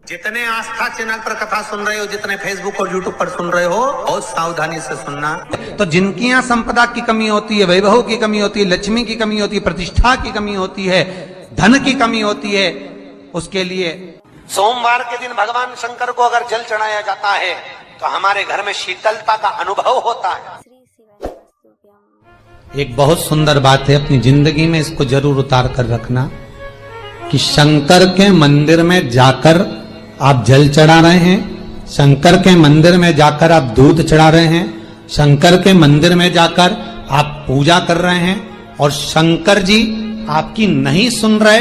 जितने आस्था चैनल पर कथा सुन रहे हो, जितने फेसबुक और यूट्यूब पर सुन रहे हो, बहुत सावधानी से सुनना। तो जिनकी यहाँ संपदा की कमी होती है, वैभव की कमी होती है, लक्ष्मी की कमी होती है, प्रतिष्ठा की कमी होती है, धन की कमी होती है, उसके लिए सोमवार के दिन भगवान शंकर को अगर जल चढ़ाया जाता है तो हमारे घर में शीतलता का अनुभव होता है। एक बहुत सुंदर बात है, अपनी जिंदगी में इसको जरूर उतार कर रखना कि शंकर के मंदिर में जाकर आप जल चढ़ा रहे हैं, शंकर के मंदिर में जाकर आप दूध चढ़ा रहे हैं, शंकर के मंदिर में जाकर आप पूजा कर रहे हैं और शंकर जी आपकी नहीं सुन रहे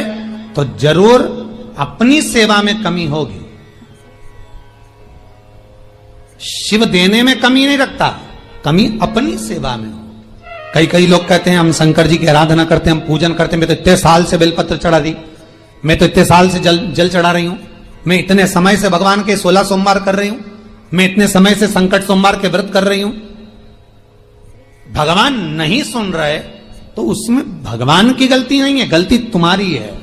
तो जरूर अपनी सेवा में कमी होगी। शिव देने में कमी नहीं रखता, कमी अपनी सेवा में। कई लोग कहते हैं हम शंकर जी की आराधना करते हैं, हम पूजन करते हैं, मैं तो इतने साल से बेलपत्र चढ़ा दी, मैं तो इतने साल से जल चढ़ा रही हूं, मैं इतने समय से भगवान के 16 सोमवार कर रही हूं, मैं इतने समय से संकट सोमवार के व्रत कर रही हूं। भगवान नहीं सुन रहे तो उसमें भगवान की गलती नहीं है, गलती तुम्हारी है।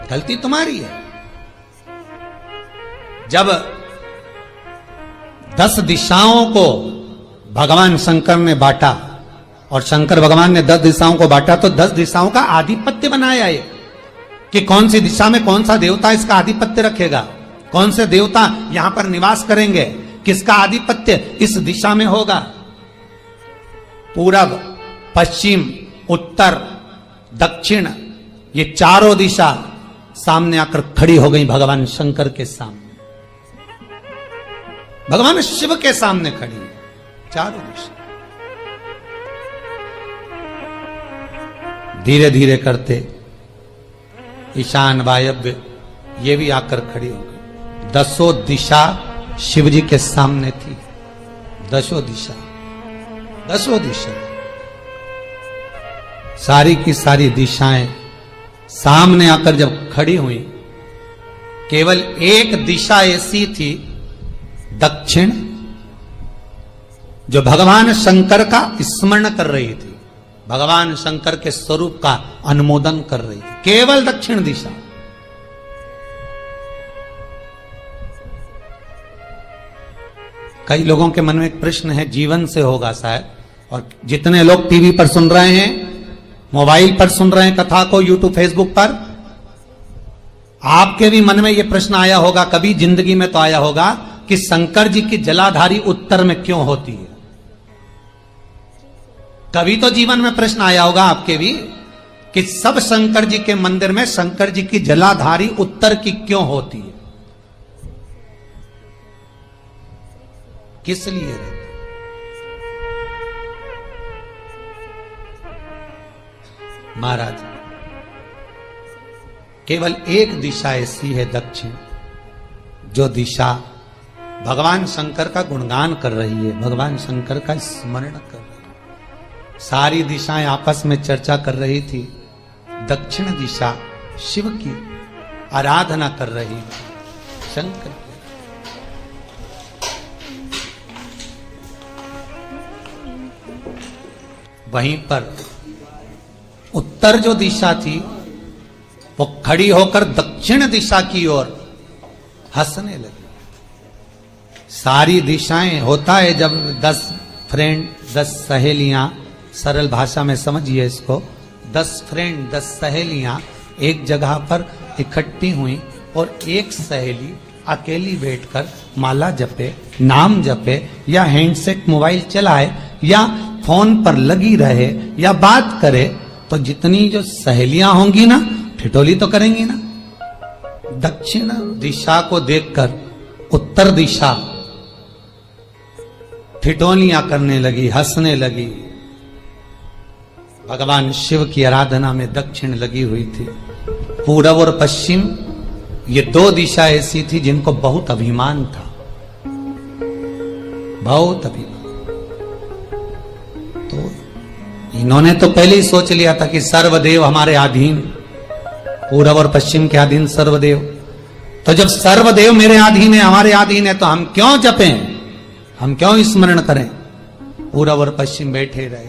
गलती तुम्हारी है। जब 10 दिशाओं को भगवान शंकर ने बांटा और शंकर भगवान ने 10 दिशाओं को बांटा तो 10 दिशाओं का आधिपत्य बनाया ये कि कौन सी दिशा में कौन सा देवता इसका आधिपत्य रखेगा, कौन से देवता यहां पर निवास करेंगे, किसका आधिपत्य इस दिशा में होगा। पूरब, पश्चिम, उत्तर, दक्षिण, ये चारों दिशा सामने आकर खड़ी हो गई भगवान शंकर के सामने, भगवान शिव के सामने खड़ी, चारों दिशा। धीरे धीरे करते ईशान, वायव्य ये भी आकर खड़ी हो गई। 10 दिशा शिव जी के सामने थी, 10 दिशा, 10 दिशा, सारी की सारी दिशाएं सामने आकर जब खड़ी हुई, केवल एक दिशा ऐसी थी दक्षिण, जो भगवान शंकर का स्मरण कर रही थी, भगवान शंकर के स्वरूप का अनुमोदन कर रही थी, केवल दक्षिण दिशा। कई लोगों के मन में एक प्रश्न है, जीवन से होगा शायद, और जितने लोग टीवी पर सुन रहे हैं, मोबाइल पर सुन रहे हैं कथा को, यूट्यूब, फेसबुक पर, आपके भी मन में यह प्रश्न आया होगा, कभी जिंदगी में तो आया होगा कि शंकर जी की जलाधारी उत्तर में क्यों होती है। कभी तो जीवन में प्रश्न आया होगा आपके भी कि सब शंकर जी के मंदिर में शंकर जी की जलाधारी उत्तर की क्यों होती है, किस लिए रहती? महाराज, केवल एक दिशा ऐसी है दक्षिण, जो दिशा भगवान शंकर का गुणगान कर रही है, भगवान शंकर का स्मरण कर रही है। सारी दिशाएं आपस में चर्चा कर रही थी, दक्षिण दिशा शिव की आराधना कर रही थी, शंकर की। वहीं पर उत्तर जो दिशा थी वो खड़ी होकर दक्षिण दिशा की ओर हंसने लगी। सारी दिशाएं, होता है जब 10 फ्रेंड, 10 सहेलियां, सरल भाषा में समझिए इसको, 10 फ्रेंड, 10 सहेलियां एक जगह पर इकट्ठी हुई और एक सहेली अकेली बैठकर माला जपे, नाम जपे, या हैंडसेट मोबाइल चलाए, या फोन पर लगी रहे, या बात करे, तो जितनी जो सहेलियां होंगी ना, ठिठोली तो करेंगी ना। दक्षिण दिशा को देखकर उत्तर दिशा ठिठोलियां करने लगी, हंसने लगी। भगवान शिव की आराधना में दक्षिण लगी हुई थी। पूरब और पश्चिम, ये 2 दिशा ऐसी थी जिनको बहुत अभिमान था, बहुत अभिमान। तो इन्होंने तो पहले ही सोच लिया था कि सर्वदेव हमारे अधीन, पूरब और पश्चिम के अधीन सर्वदेव। तो जब सर्वदेव मेरे अधीन है, हमारे अधीन है, तो हम क्यों जपें, हम क्यों स्मरण करें। पूरब और पश्चिम बैठे रहे।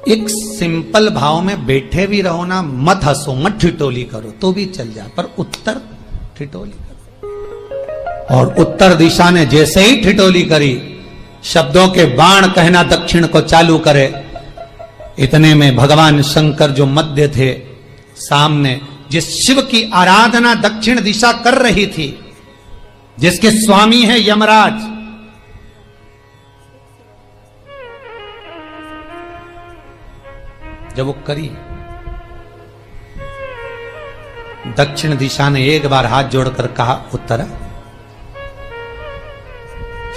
एक सिंपल भाव में बैठे भी रहो ना, मत हंसो, मत ठिठोली करो तो भी चल जाए, पर उत्तर ठिठोली करो। और उत्तर दिशा ने जैसे ही ठिठोली करी, शब्दों के बाण कहना दक्षिण को चालू करे, इतने में भगवान शंकर जो मध्य थे सामने, जिस शिव की आराधना दक्षिण दिशा कर रही थी, जिसके स्वामी है यमराज, जब वो करी, दक्षिण दिशा ने एक बार हाथ जोड़कर कहा, उत्तरा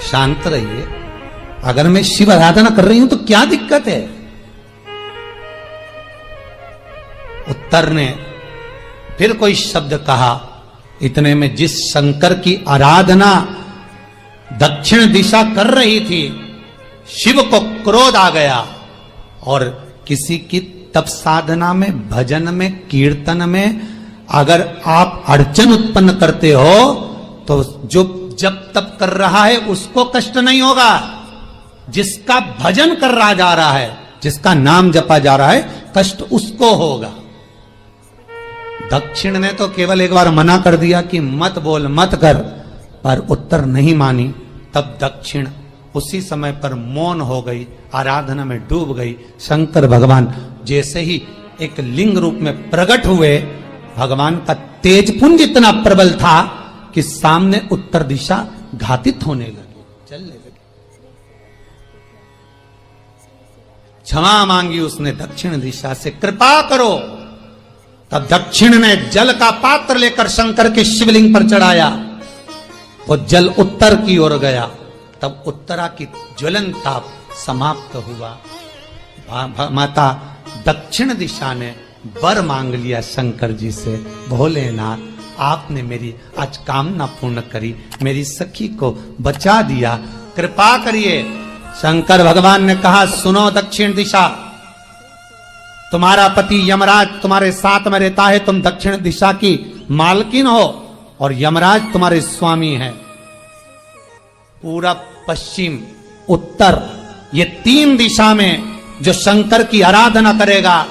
शांत रहिए, अगर मैं शिव आराधना कर रही हूं तो क्या दिक्कत है। उत्तर ने फिर कोई शब्द कहा, इतने में जिस शंकर की आराधना दक्षिण दिशा कर रही थी, शिव को क्रोध आ गया और किसी की तप साधना में, भजन में, कीर्तन में अगर आप अड़चन उत्पन्न करते हो तो जो जब तप कर रहा है उसको कष्ट नहीं होगा, जिसका भजन कर रहा जा रहा है, जिसका नाम जपा जा रहा है, कष्ट उसको होगा। दक्षिण ने तो केवल एक बार मना कर दिया कि मत बोल, मत कर, पर उत्तर नहीं मानी। तब दक्षिण उसी समय पर मौन हो गई, आराधना में डूब गई। शंकर भगवान जैसे ही एक लिंग रूप में प्रकट हुए, भगवान का तेजपुंज इतना प्रबल था कि सामने उत्तर दिशा घातित होने लगी, चलने लगी। क्षमा मांगी उसने दक्षिण दिशा से, कृपा करो। तब दक्षिण ने जल का पात्र लेकर शंकर के शिवलिंग पर चढ़ाया, वो जल उत्तर की ओर गया। तब उत्तरा की ज्वलन ताप समाप्त हुआ। माता दक्षिण दिशा ने वर मांग लिया शंकर जी से, भोलेनाथ आपने मेरी आज कामना पूर्ण करी, मेरी सखी को बचा दिया, कृपा करिए। शंकर भगवान ने कहा, सुनो दक्षिण दिशा, तुम्हारा पति यमराज तुम्हारे साथ में रहता है, तुम दक्षिण दिशा की मालकिन हो और यमराज तुम्हारे स्वामी है। पूरब, पश्चिम, उत्तर, ये तीन दिशा में जो शंकर की आराधना करेगा,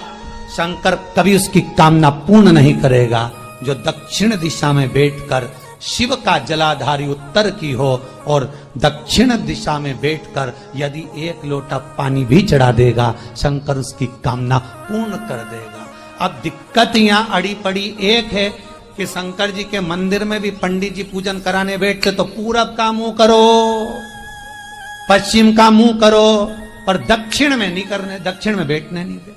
शंकर कभी उसकी कामना पूर्ण नहीं करेगा। जो दक्षिण दिशा में बैठकर शिव का जलाधारी उत्तर की हो और दक्षिण दिशा में बैठकर यदि एक लोटा पानी भी चढ़ा देगा, शंकर उसकी कामना पूर्ण कर देगा। अब दिक्कत यहां अड़ी पड़ी एक है कि शंकर जी के मंदिर में भी पंडित जी पूजन कराने बैठते तो पूरब का मुंह करो, पश्चिम का मुंह करो, पर दक्षिण में नहीं करने, दक्षिण में बैठने नहीं दे।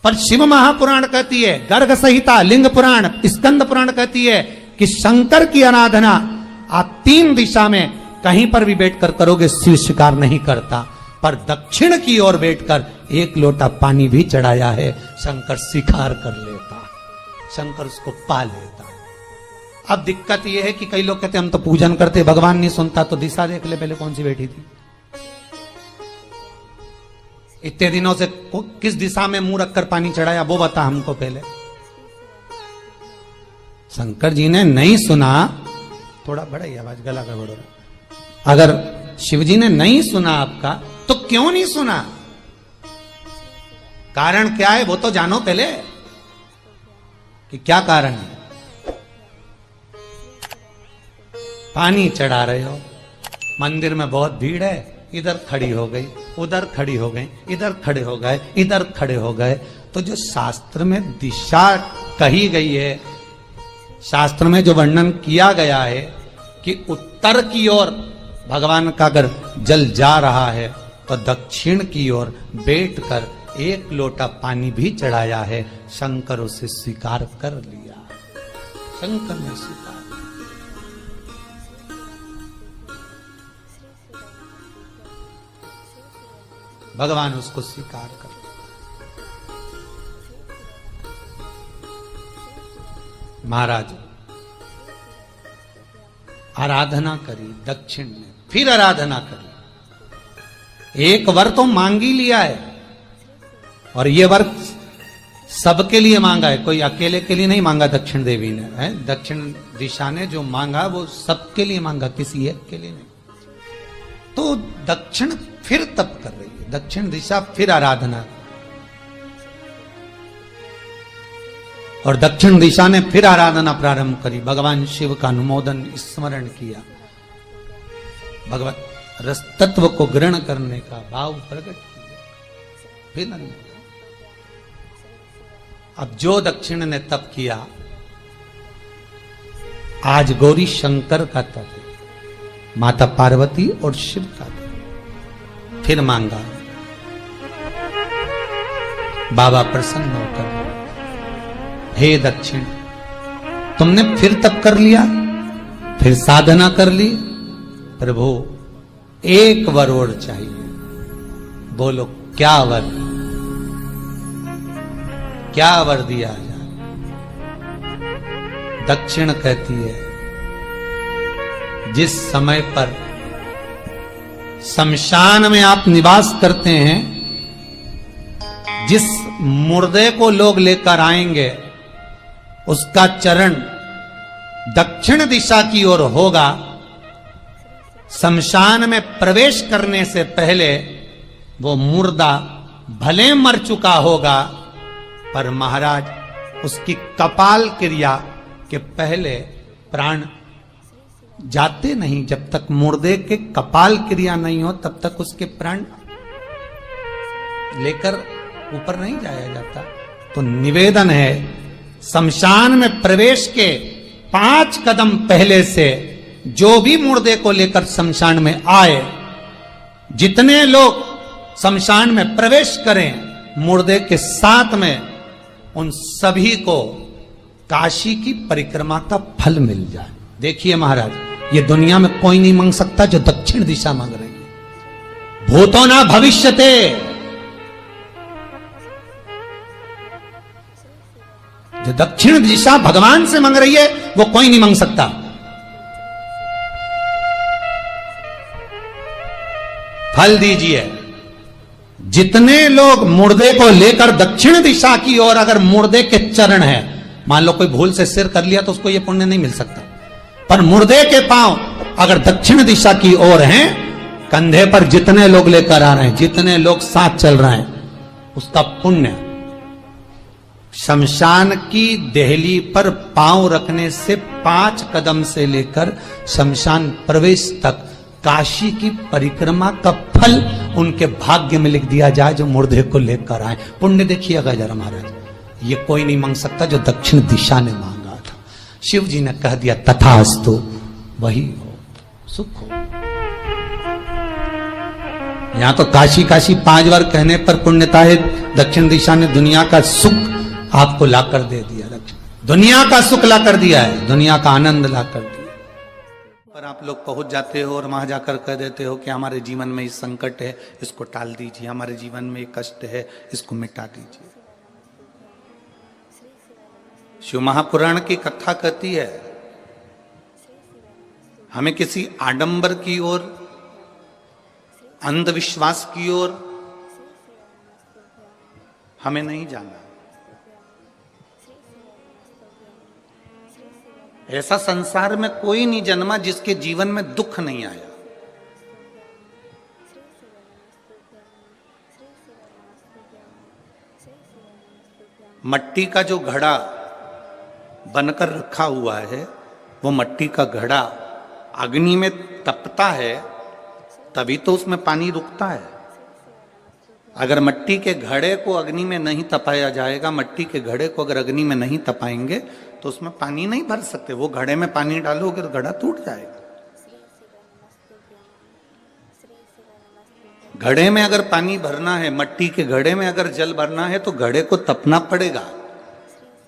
पर शिव महापुराण कहती है, गर्ग संहिता, लिंग पुराण, स्कंद पुराण कहती है कि शंकर की आराधना आप तीन दिशा में कहीं पर भी बैठकर करोगे, शिव स्वीकार नहीं करता। पर दक्षिण की ओर बैठकर एक लोटा पानी भी चढ़ाया है, शंकर स्वीकार कर लेता, शंकर उसको पा लेता। अब दिक्कत यह है कि कई लोग कहते हम तो पूजन करते, भगवान नहीं सुनता, तो दिशा देख ले पहले कौन सी बैठी थी। इतने दिनों से किस दिशा में मुंह रखकर पानी चढ़ाया, वो बता हमको पहले। शंकर जी ने नहीं सुना, थोड़ा बढ़ाई आवाज, गला का बढ़ो। अगर शिव जी ने नहीं सुना आपका, तो क्यों नहीं सुना, कारण क्या है वो तो जानो पहले कि क्या कारण है। पानी चढ़ा रहे हो, मंदिर में बहुत भीड़ है, इधर खड़ी हो गई, उधर खड़ी हो गई, इधर खड़े हो गए, इधर खड़े हो गए। तो जो शास्त्र में दिशा कही गई है, शास्त्र में जो वर्णन किया गया है कि उत्तर की ओर भगवान का अगर जल जा रहा है तो दक्षिण की ओर बैठकर एक लोटा पानी भी चढ़ाया है, शंकर उसे स्वीकार कर लिया, शंकर ने स्वीकार। भगवान उसको स्वीकार कर। महाराज आराधना करी दक्षिण ने, फिर आराधना करी। एक वर तो मांग ही लिया है, और ये वर सबके लिए मांगा है, कोई अकेले के लिए नहीं मांगा दक्षिण देवी ने, है दक्षिण दिशा ने जो मांगा वो सबके लिए मांगा, किसी एक के लिए नहीं। तो दक्षिण फिर तप कर रही है, दक्षिण दिशा फिर आराधना और दक्षिण दिशा ने फिर आराधना प्रारंभ करी, भगवान शिव का अनुमोदन स्मरण किया, भगवत रस तत्व को ग्रहण करने का भाव प्रकट किया। फिर अब जो दक्षिण ने तप किया, आज गौरी शंकर का तप है, माता पार्वती और शिव का तप। फिर मांगा, बाबा प्रसन्न होकर, हे दक्षिण, तुमने फिर तप कर लिया, फिर साधना कर ली, प्रभु एक वर और चाहिए। बोलो क्या वर, क्या वर दिया जाए? दक्षिण कहती है, जिस समय पर शमशान में आप निवास करते हैं, जिस मुर्दे को लोग लेकर आएंगे, उसका चरण दक्षिण दिशा की ओर होगा। शमशान में प्रवेश करने से पहले वो मुर्दा भले मर चुका होगा, पर महाराज उसकी कपाल क्रिया के पहले प्राण जाते नहीं। जब तक मुर्दे के कपाल क्रिया नहीं हो, तब तक उसके प्राण लेकर ऊपर नहीं जाया जाता। तो निवेदन है, शमशान में प्रवेश के 5 कदम पहले से जो भी मुर्दे को लेकर शमशान में आए, जितने लोग शमशान में प्रवेश करें मुर्दे के साथ में, उन सभी को काशी की परिक्रमा का फल मिल जाए। देखिए महाराज, ये दुनिया में कोई नहीं मांग सकता जो दक्षिण दिशा मांग रही है। भूतो ना भविष्यते, जो दक्षिण दिशा भगवान से मांग रही है वो कोई नहीं मांग सकता। फल दीजिए। जितने लोग मुर्दे को लेकर दक्षिण दिशा की ओर, अगर मुर्दे के चरण है, मान लो कोई भूल से सिर कर लिया तो उसको ये पुण्य नहीं मिल सकता, पर मुर्दे के पांव अगर दक्षिण दिशा की ओर हैं, कंधे पर जितने लोग लेकर आ रहे हैं, जितने लोग साथ चल रहे हैं, उसका पुण्य शमशान की देहली पर पांव रखने से 5 कदम से लेकर शमशान प्रवेश तक काशी की परिक्रमा का फल उनके भाग्य में लिख दिया जाए, जो मुर्दे को लेकर आए। पुण्य देखिएगा जरा महाराज, ये कोई नहीं मांग सकता जो दक्षिण दिशा ने मांगा था। शिव जी ने कह दिया तथास्तु, वही हो, सुख हो। यहां तो काशी काशी 5 बार कहने पर पुण्यता है, दक्षिण दिशा ने दुनिया का सुख आपको लाकर दे दिया, दुनिया का सुख लाकर दिया है, दुनिया का आनंद लाकर दिया। पर आप लोग पहुंच जाते हो और वहां जाकर कह देते हो कि हमारे जीवन में इस संकट है, इसको टाल दीजिए, हमारे जीवन में एक कष्ट है, इसको मिटा दीजिए। शिव महापुराण की कथा कहती है, हमें किसी आडंबर की ओर, अंधविश्वास की ओर हमें नहीं जाना। ऐसा संसार में कोई नहीं जन्मा जिसके जीवन में दुख नहीं आया। मट्टी का जो घड़ा बनकर रखा हुआ है, वो मट्टी का घड़ा अग्नि में तपता है, तभी तो उसमें पानी रुकता है। अगर मट्टी के घड़े को अग्नि में नहीं तपाया जाएगा, मट्टी के घड़े को अगर अग्नि में नहीं तपाएंगे तो उसमें पानी नहीं भर सकते। वो घड़े में पानी डालोगे तो घड़ा टूट जाएगा। घड़े में अगर पानी भरना है, मट्टी के घड़े में अगर जल भरना है, तो घड़े को तपना पड़ेगा।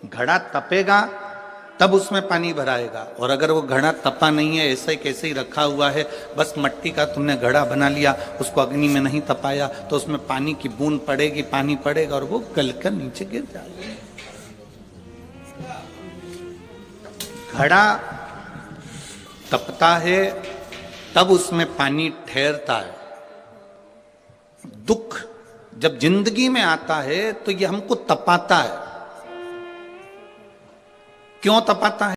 घड़ा तपेगा तब उसमें पानी भराएगा। और अगर वो घड़ा तपा नहीं है, ऐसे कैसे ही रखा हुआ है, बस मट्टी का तुमने घड़ा बना लिया, उसको अग्नि में नहीं तपाया, तो उसमें पानी की बूंद पड़ेगी, पानी पड़ेगा और वो गलकर नीचे गिर जाएगा। घड़ा तपता है तब उसमें पानी ठहरता है। दुख जब जिंदगी में आता है तो ये हमको तपाता है। क्यों तपाता है?